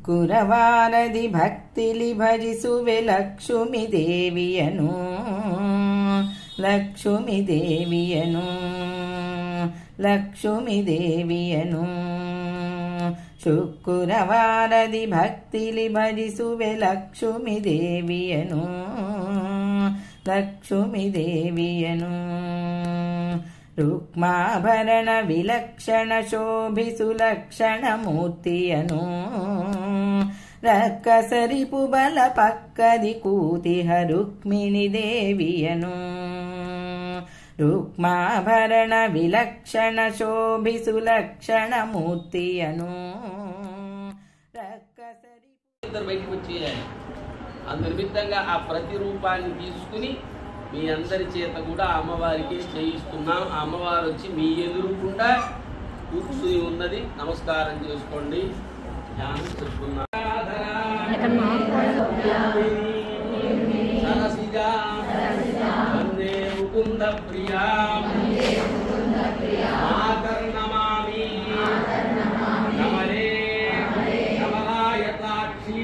ಶುಕ್ರವಾರದಿ ಭಕ್ತಿಲಿ ಭಜಿಸುವೆ ಲಕ್ಷ್ಮೀ ದೇವಿಯನು ಲಕ್ಷ್ಮೀ ದೇವಿಯನು ಲಕ್ಷ್ಮೀ ದೇವಿಯನು ಶುಕ್ರವಾರದಿ ಭಕ್ತಿಲಿ ಭಜಿಸುವೆ ಲಕ್ಷ್ಮೀ ದೇವಿಯನು ಲಕ್ಷ್ಮೀ ದೇವಿಯನು ರುಕ್ಮಾಭರಣ ವಿಲಕ್ಷಣ ಶೋಭಿಸು ಲಕ್ಷಣ ಮೂರ್ತಿಯನು ರಕ್ಕಸರಿಪು ಬಲ ಪಕ್ಕದಿ ಕೂತಿಹ ರುಕ್ಮಿಣಿ ದೇವಿಯನು ರುಕ್ಮಾಭರಣ ವಿಲಕ್ಷಣ ಶೋಭಿಸು ಲಕ್ಷಣ మూర్తియను ఇద్దరు బయటకు వచ్చేయాలి. అందునిమిత్తంగా ఆ ప్రతిరూపాన్ని తీసుకుని మీ అందరి చేత కూడా అమ్మవారికి చేయిస్తున్నాం. ఆ అమ్మవారు వచ్చి మీ ఎదురుకుండా కూర్చుని ఉన్నది. నమస్కారం చేసుకోండి, ధ్యానం చేసుకున్నా. సరసిజా వందే ముకుంద ప్రియా ఆకర్ణమామి కమలే కమలాయతాక్షి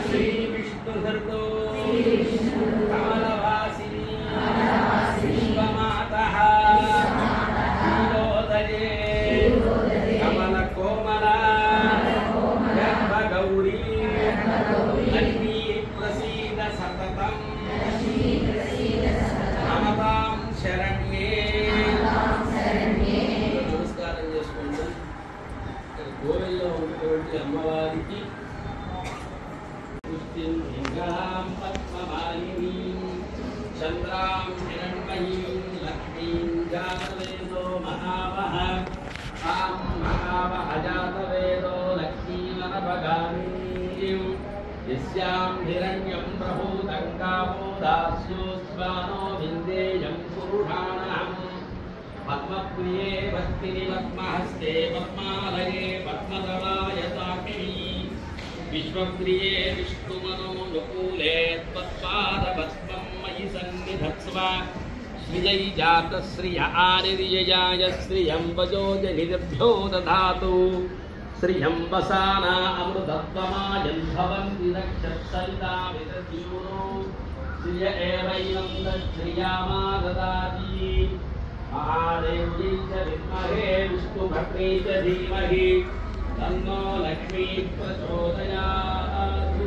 శ్రీ విష్ణుధర్తో కమలవాసిని విశ్వమాతః శ్రీలోదయే కమల కోమల గర్భగౌరీ లక్ష్మీ ప్రసీద సతతం నమతాం శరణ్యే. నమస్కారం చేసుకోండి. గోవెల్లో ఉన్నటువంటి అమ్మవారికి పుష్టింగాం పద్మమాలినీం చంద్రాం హిరణ్మయీం లక్ష్మీం జాతవేదో మహావహ తాం మహావహ జాతవేదో లక్ష్మీమనభగామీం యస్యాం హిరణ్యం ప్రభూతం కామో దాస్యోస్వానో విందేయం పురుషాణం పద్మప్రియే భక్తిని పద్మహస్తే పద్మాలయే పద్మదళాయతాక్షి విశ్వప్రియే విష్ణుమనోనుకూలే త్వత్పాదపద్మం మయి సన్నిధత్స్వ శ్రియై జాతశ్రియ ఆనిర్యయాయ శ్రియం వజోజనిర్భ్యో దధాతు శ్రియం వసానా అమృతత్వమాయన్ భవంతి రక్షసరితామితద్యూనో శ్రియ ఏవైనం దశ్రియామా దదాతి మహాదేవ్యై చ విద్మహే విష్ణుభక్త్యై చ ధీమహి తన్నో లక్ష్మీ ప్రచోదయాత్.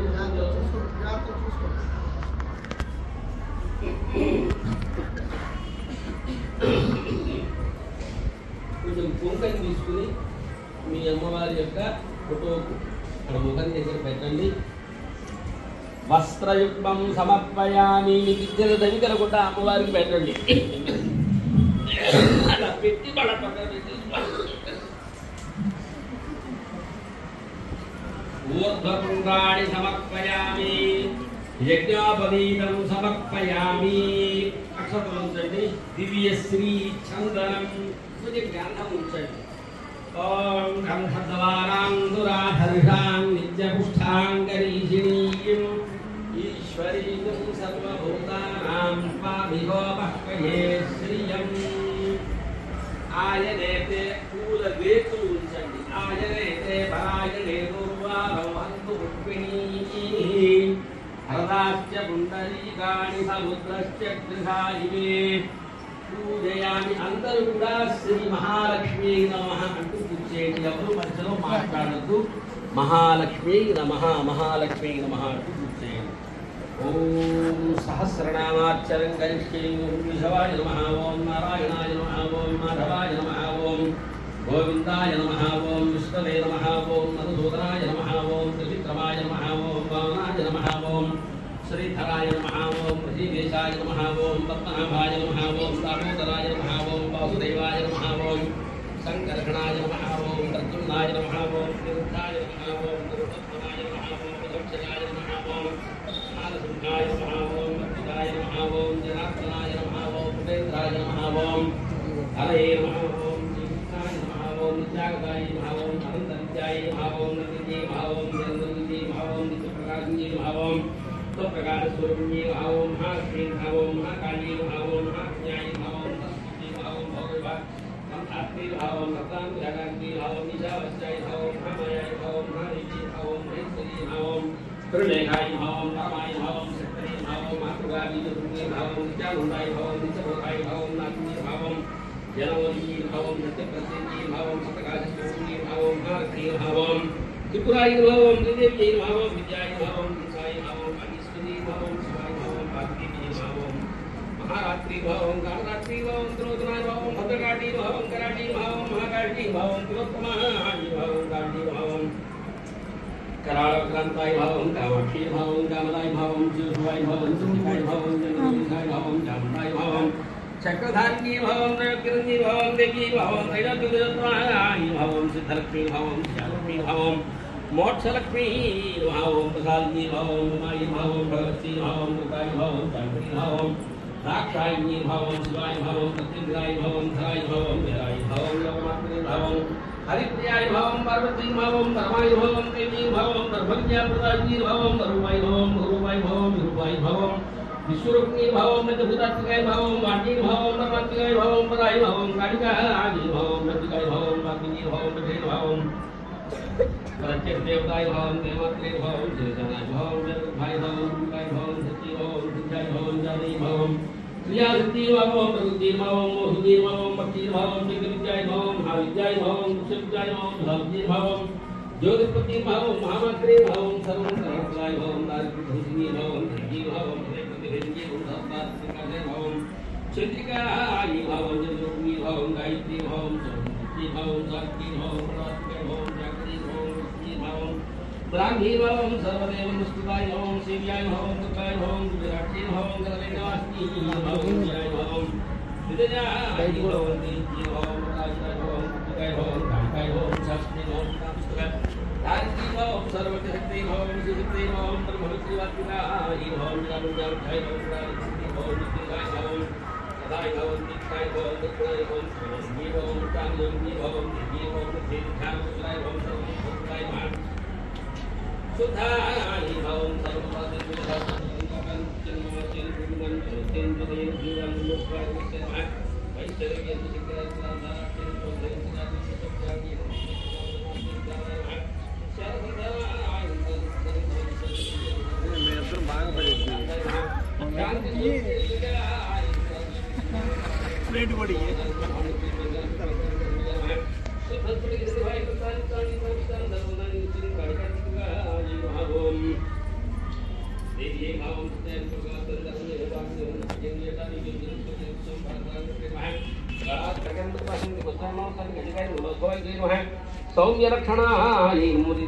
కొంచెం కుంకని తీసుకుని మీ అమ్మవారి యొక్క ఫోటోకు ఇక్కడ ముఖం దగ్గర పెట్టండి. వస్త్రయుగ్మం సమర్పయామి. మీ విద్యల దగ్గర కూడా అమ్మవారికి పెట్టండి. అలా పెట్టి వాళ్ళ పక్కన పెట్టి ఊర్ధ్వపుండ్రాణి సమర్పయామి. యజ్ఞోపవీతం సమర్పయామి. అక్షతలు ఉంచండి. దివ్యశ్రీ చందనం కొంచెం గంధం ఉంచండి. ఓం గంధద్వారాం దురాధర్షాం నిత్యపుష్టాంగరీషిణీం ఈశ్వరీం సర్వభూతానాం స్వామిహోపహ్వయే శ్రియం. ఆయనేతే పూల వేతులు ఉంచండి. ఆయనేతే పరాయణే దుర్వారం హంతు రుక్మిణీ హరదాశ్చ పుండరీకాణి సముద్రశ్చ గృహాయివే పూజయామి. అందరూ కూడా శ్రీ మహాలక్ష్మీ నమః అంటూ పూజ చేయండి. ఎవరు మధ్యలో మాట్లాడద్దు. మహాలక్ష్మీ నమః మహాలక్ష్మీ నమః అంటూ పూజ చేయండి. ఓం సహస్రనామాక్షరం గరిష్ఠే. ఓం కేశవాయ నమః. ఓం నారాయణాయ నమః. ఓం మాధవాయ నమః. ఓం గోవిందాయ నమః. ఓం విష్ణవే నమః. ఓం మధుసూదనాయ నమః. ఓం త్రివిక్రమాయ నమః. ఓం వామనాయ నమః. ఓం శ్రీధరాయ నమః. ఓం ఋషికేశాయ నమః. ఓం పద్మనాభాయ నమః. ఓం దామోదరాయ నమః. ఓం వాసుదేవాయ నమః. ఓం సంకర్షణాయ నమః. ఓం ప్రద్యుమ్నాయ నమః. ఓం నిరుద్ధాయ నమః. ఓం గురుపద్మనాయ నమః. ఓం దక్షయాయ నమః. ఓం నారసింహాయ నమః. ఓం అద్భుతాయ నమః. ఓం జనార్దనాయ నమః. ఓం ఉపేంద్రాయ నమః. ఓం హరయే నమః. ఓం శ్రీకృష్ణాయ నమః. ఓం నిత్యాగతాయ నమః. ఓం అనంతనిత్యాయ నమః. ఓం నృత్యే నమః. ఓం జగన్నిత్యే నమః. ఓం నిత్యప్రకాశిన్యే నమః. ఓం स्वप्रकाशस्वरूपिण्ये नमः. ओं महालक्ष्मी नमः. ओं महाकाली नमः. ओं महाज्ञाय नमः. ओं सरस्वती नमः. ओं भगवती नमः. ओं रत्नांतरागान्ती नमः. ओं ईशावास्याय नमः. ओं महामायाय नमः. ओं महादेवी नमः. ओं महेश्वरी नमः. ओं त्रिलेखाय नमः. ओं परमाय नमः. ओं शक्तये नमः. ओं मातृगाबीजरूपिणे नमः. ओं नित्यानन्दाय नमः. ओं नित्यभोगाय नमः. ओं नाथिन्ये नमः. ओं जनवरी नमः. ओं नित्यप्रत्यये नमः. ओं सप्तकाशस्वरूपिणे नमः. ओं महालक्ष्मी नमः. ओं त्रिपुराय नमः. ओं त्रिदेव्यै नमः. ओं विद्याय नमः. ओं दिशाय नमः. ओं ओम शिवाय ओम पार्वती ओम महारात्रि ओम कालरात्रि ओम त्रोदनाय ओम भद्रकाली ओम कराली ओम महाकाली ओम तिलोत्तमाय ओम काली ओम करालक्रांताय ओम कामाक्षी ओम कामदाय ओम शिवाय ओम सुखाय ओम जगन्नाथाय ओम जामनाय ओम चक्रधारिणी ओम नवकिरणी ओम देवी ओम त्रैलोक्यविजयत्वाय ओम सिद्धलक्ष्मी ओम श्यालक्ष्मी ओम मोक्षलक्ष्मी ओम प्रसादिनी ओम उमाई ओम भगवती ओम दुर्गाई ओम चामुंडी ओम दाक्षायणी ओम शिवाय ओम प्रत्यंगाय ओम धराय ओम वीराय ओम लोकमात्रे ओम हरिप्रियाय ओम पार्वती ओम परमाय ओम देवी ओम ब्रह्मज्ञाप्रदायिनी ओम रूपाय ओम रूपाय ओम रूपाय ओम विश्वरूपिणी ओम मध्यभूतात्मिकाय ओम वाणी ओम परमात्मिकाय ओम पराय ओम कालिकाय ओम मध्यकाय ओम वाग्मिनी ओम भेद ओम प्रत्येक देवताय भवन देवत्रे भवन जनाय भवन भाई भवन काय भवन सती भवन विद्याय भवन जानी भवन क्रिया शक्ति भवन प्रवृत्ति भवन मोहिनी भवन भक्ति भवन विद्याय भवन महाविद्याय भवन कुशलविद्याय भवन धर्मजी भवन ज्योतिपति भवन महामंत्री भवन सर्वंतराय भवन दारिद्र्यभूषिणी भवन धर्मी भवन प्रतिभेदी भवन भवन चंद्रिकाय भवन जगरूपिणी भवन गायत्री भवन चौमुखी भवन शक्ति भवन प्रदात्मक भवन जागृति भवन ब्राह्मी भवं सर्वदेव नमस्कृताय भवं शिव्याय भवं दुर्गाय भवं विराट्यै भवं गणवेनवास्ति भवं जयाय भवं विजयाय भवं देव्यै भवं राजाय भवं पुत्रिकाय भवं कालिकाय भवं शास्त्रे भवं नामस्तुते धारित्री भवं सर्वशक्ति भवं शिवशक्ति भवं ब्रह्मविद्यात्मिकाय भवं ज्ञानविद्याय भवं राजसिद्धि भवं नित्याय भवं सदाय भवं नित्याय भवं दक्षिणाय भवं सर्वज्ञ भवं कामयोगी भवं देवी भवं ध्यानविद्याय भवं सर्वभूताय भवं सुधाय भवं सौम्य लक्षणाय मुनि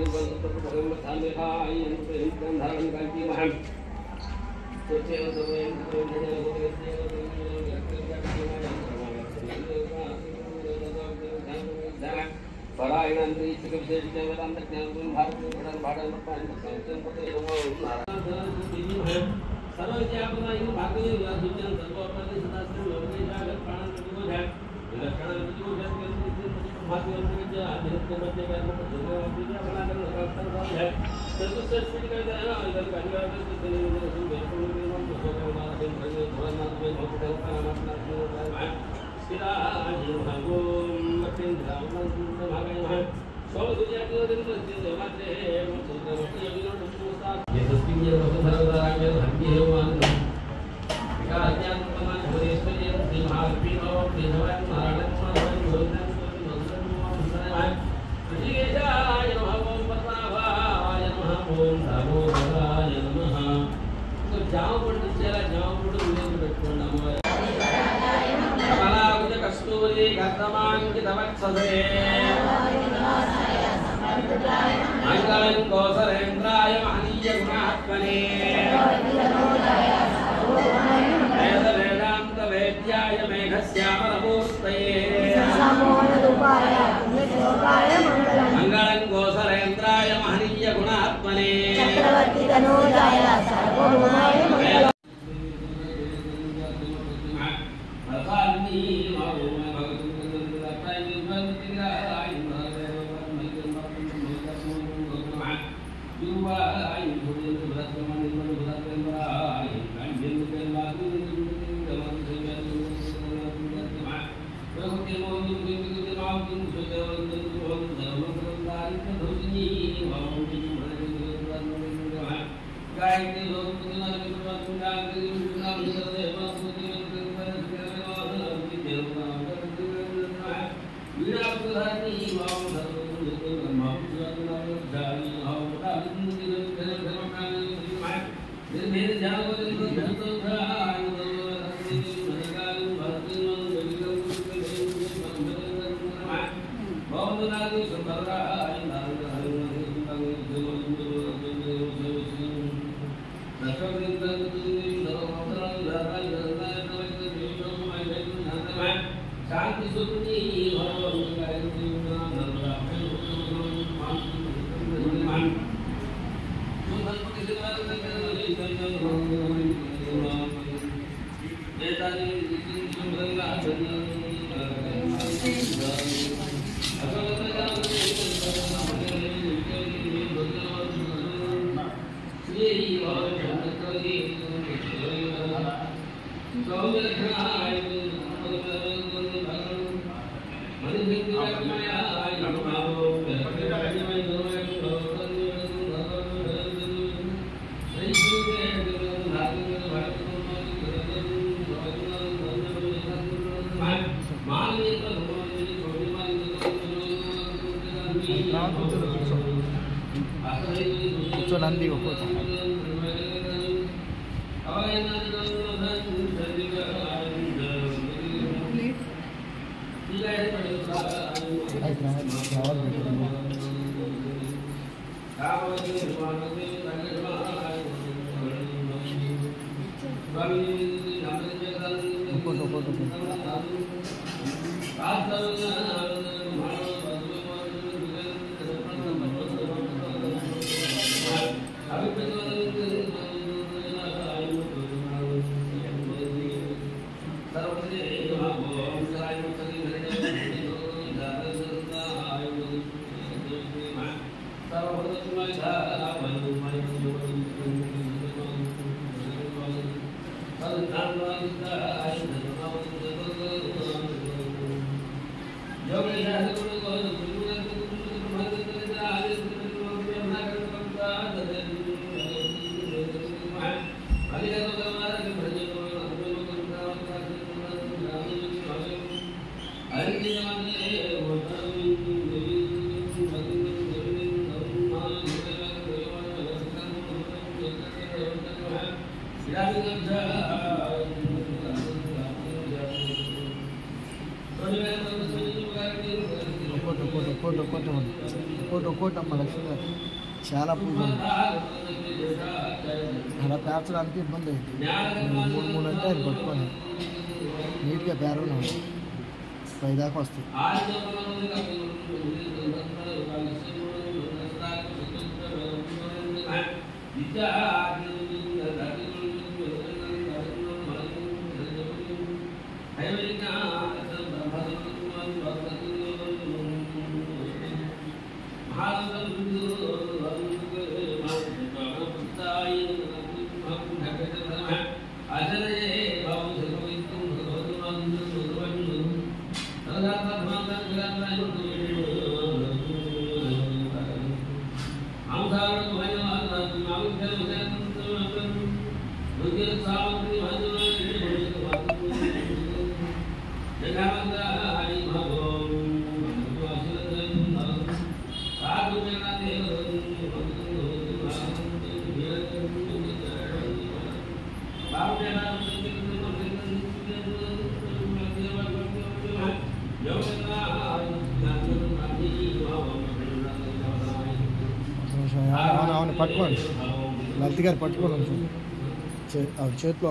धाय చాలా పూజ అలా పేర్చడానికి ఇబ్బంది అవుతుంది. 3 అంటే ఆయన పట్టుకొని నీట్గా పేరడం పైదాకా వస్తాయి. అవును పట్టుకోండి, లలిత గారు పట్టుకోండి, చేతిలో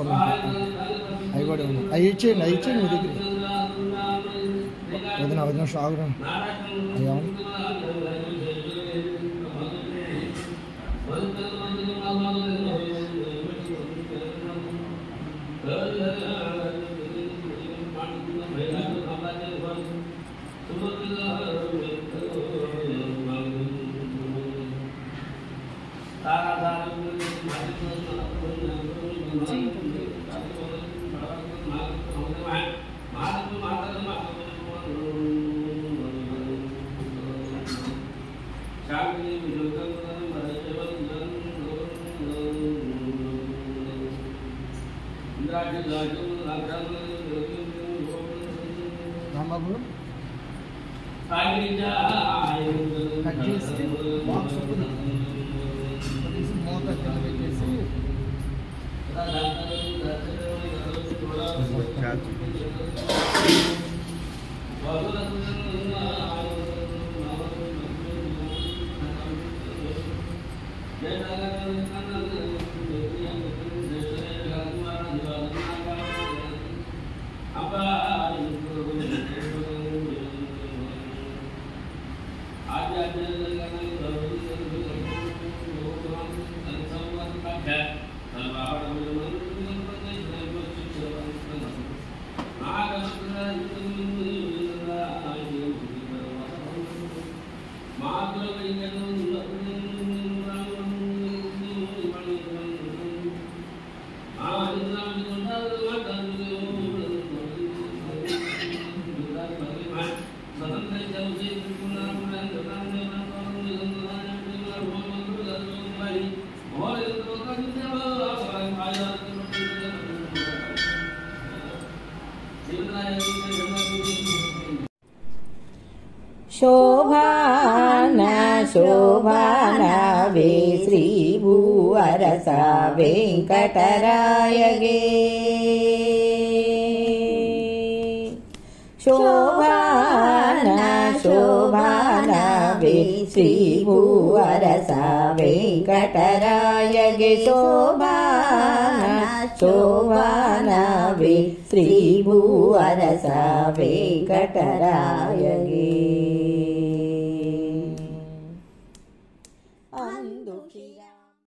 అవి కూడా ఉన్నాయి. అవి ఇచ్చేయండి మీ దగ్గర. వదిన నిమిషం ఆగురా. అయ్యా రాంబాబు కట్ చేసి బాక్స్ మూత పెట్టేసి శోభాన శోభాన వే శ్రీ భూవరస వెంకటరాయగే శోభాన శోభాన వే శ్రీ భూవరస వెంకటరాయగే శోభాన శోభాన వే శ్రీ భూవరస వెంకటరాయగే